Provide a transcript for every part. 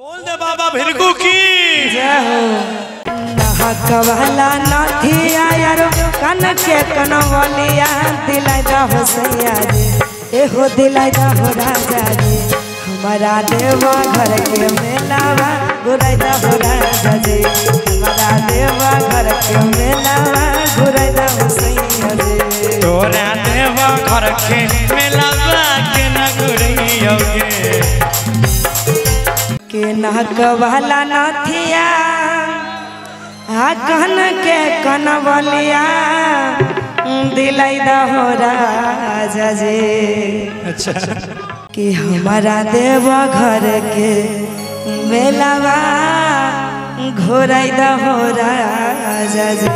बोल दे बाबा भिरकू की जय हो। नहकवाला नथिया यारो कन के कनवलिया दिलाई दा हो सैया रे एहो दिलाई दा हो राजा रे हमारा देवा घर के मेलावा घुराई दा हो राजा रे हमारा देवा घर के मेलावा घुराई दा हो सैया रे तोरा देवा घर के मेलावा के न घुरैयोगे के नहकवाला नथिया आ कहन के कनवलिया दिलाई दा हो राजा जे अच्छा कि हमारा देवा घर के मेलावा घोराई दा हो राजा जे।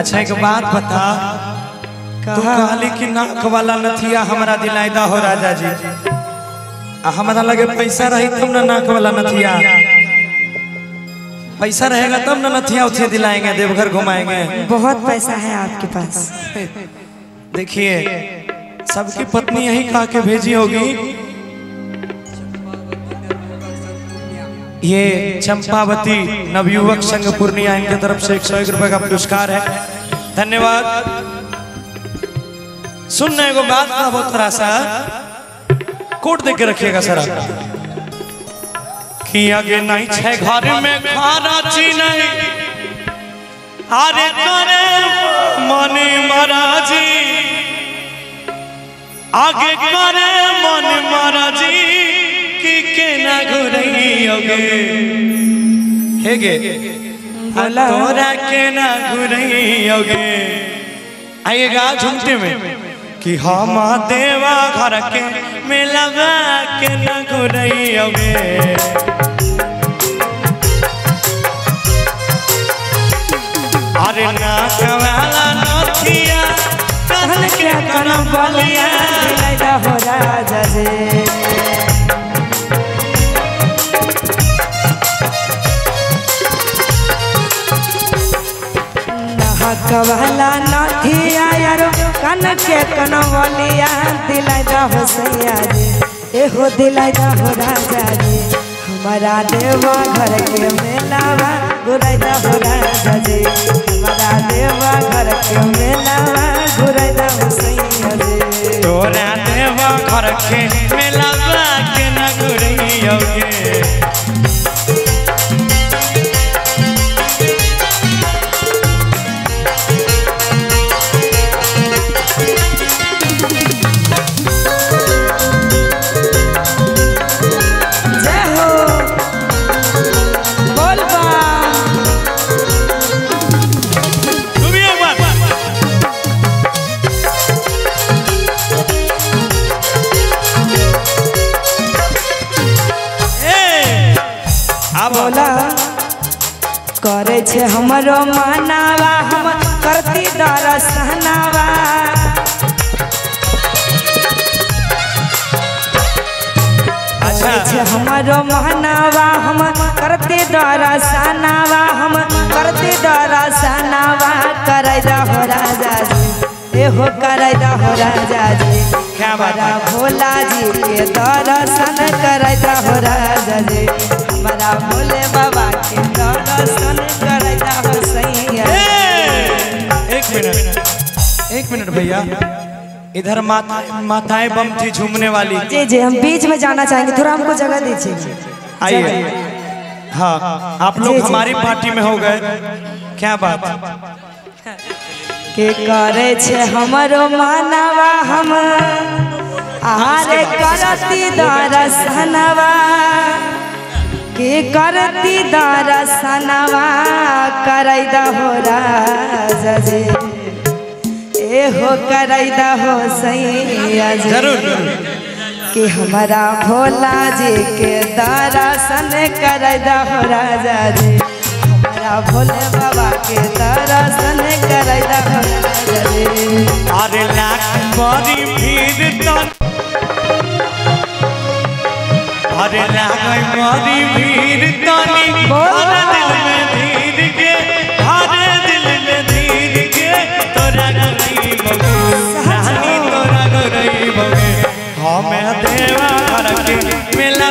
अच्छा एक बात बता तू कहली कि नाक वाला नथिया हमरा दिलाई दा हो राजा जी हमारा लगे पैसा रही तब ना नाक वाला नथिया पैसा रहेगा तब ना नथिया उथिया दिलाएंगे देवघर घुमाएंगे। बहुत पैसा है आपके पास। देखिए सबकी पत्नी यही कहा के भेजी होगी। ये चंपावती नवयुवक संघ पूर्णिया इनके तरफ से 101 रुपए का पुरस्कार है। धन्यवाद। सुनने को बात का बहुत थोड़ा सा कोट देके रखिएगा सर कि आगे नहीं छे घर में खाना ची नहीं अरे करे मने महाराजी आगे करे मन महाराजी कि के ना घुरैयोगे हेगे तोरा के ना घुरैयोगे आइएगा झुमटे में कि हम देवा घर के मेलावा के न घुरैयोगे अरे नाक वाला नथिया कहन के कनवलिया दिलाई दा हो राजा जे नहकवाला नथिया यारो कन के कनवलिया दिलाई दा हो सैया रे एहो दिलाई दा हो राजा रे हमारा देवा घर के मेलावा घुराई दा हो राजा रे हमारा देवा घर के मेलावा घुराई दा हो सैया रे तोरा देवा घर के मेलावा के न घुरैयोगे बोला करे छे हमरो मानावा हम करती दरसनावा अच्छा छे हमरो मानावा हम करती दरसनावा हम करती दरसनावा करे दा हो राजा जी एहो करे दा हो राजा जी क्या बात है भोला जी के दर्शन करे दा हो राजा जी हमारा भोले बाबा के दर्शन करे दा हो सैया। एक मिनट भैया इधर माताएं बम थी झूमने वाली। जी जी हम बीच में जाना चाहेंगे थोड़ा हमको जगह दीजिए। आइए हाँ आप लोग हमारी पार्टी में हो गए क्या बात के करे छे हमरो मानवा हम आरे करती दर्शनवा के करती दर्शनवा करई दा हो राजा जी एहो करई दा हो सैया जी जरूर कि हमारा भोला जी के दर्शन करई दा हो राजा जी हमारा भोले बाबा के दर्शन करई दा हो राजा जी। अरे लाख बड़ी भीड़ अरे लाख बड़ी भीड़ तानी हर दिल में धीर के हर दिल में धीर के तोरा गरीब रानी तोरा गरीब हमें देवा घर के मेला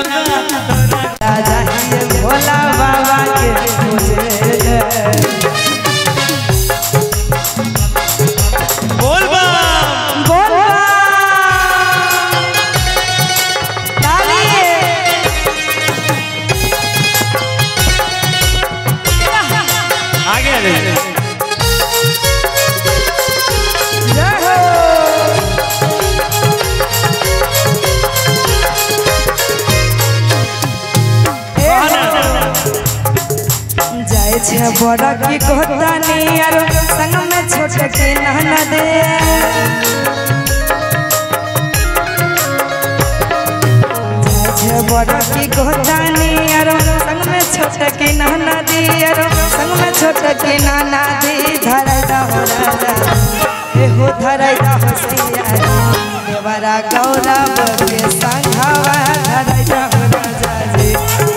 छे बड़ा की गोतानी यार संग में छोट की ननद छे बड़ा की गोतानी यार संग में छोट की ननद यार संग में छोट की ननद धराई दा हो राजा एहो धराई दा हो सैया देवरा गौरव के संघवा धराई दा हो राजा जी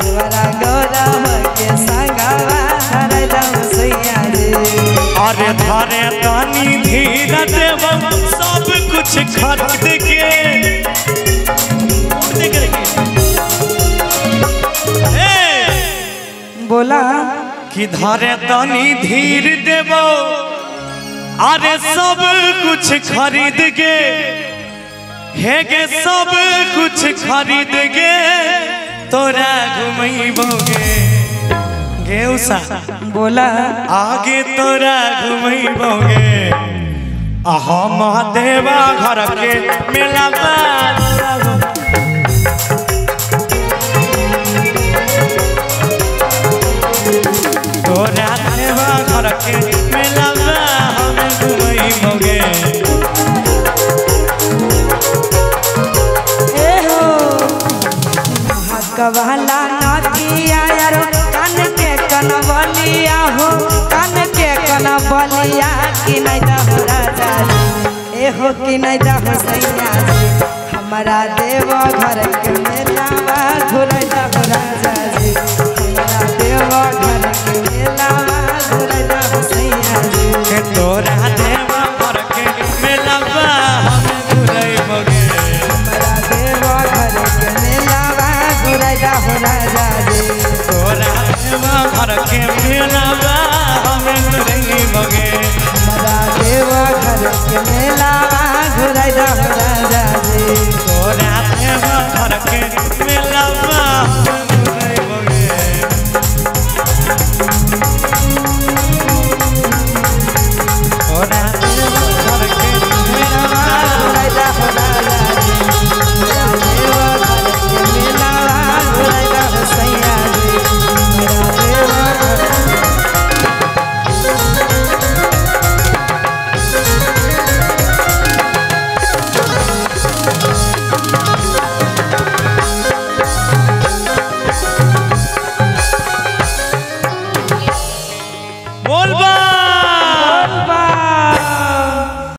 देवरा गौरव के संघवा धराई दा हो सैया जी अरे धरे तानी धीरे देव सब कुछ खरीद के बोला कि धरे तानी धीर देव अरे सब कुछ खरीद के हे गे सब कुछ खरीद के तोरा घुमैबोगे गे उषा बोला आगे तोरा घुमैबोगे हम देवा घर के मेला तोरा देवा घर के मेला हम घुमैबोगे कवाला नातिया यारो कान के कनवलिया हो कान के कनवलिया कि नहीं दा हो राजा जी एहो कि नहीं दा हो सैया जी हमारा देव घर के मेलावा घुराई दा हो राजा जी हमारा देव घर के मेलावा घुराई दा हो सैया जी के तोरा देव घर के मेलावा हम घुमैबोगे हमारा देव घर के मेलावा घुराई दा हो राजा जी तोरा देवा घर के मेलावा हम घुमैबोगे हमारा देव घर के मेलावा घुराई दा हो राजा जी तोरा देवा घर के मेलावा हम घुमैबोगे तोरा देवा घर के मेलावा घुराई दा हो राजा जी हमारा देव घर के मेलावा घुराई दा हो सैया जी हमारा देव घर बोल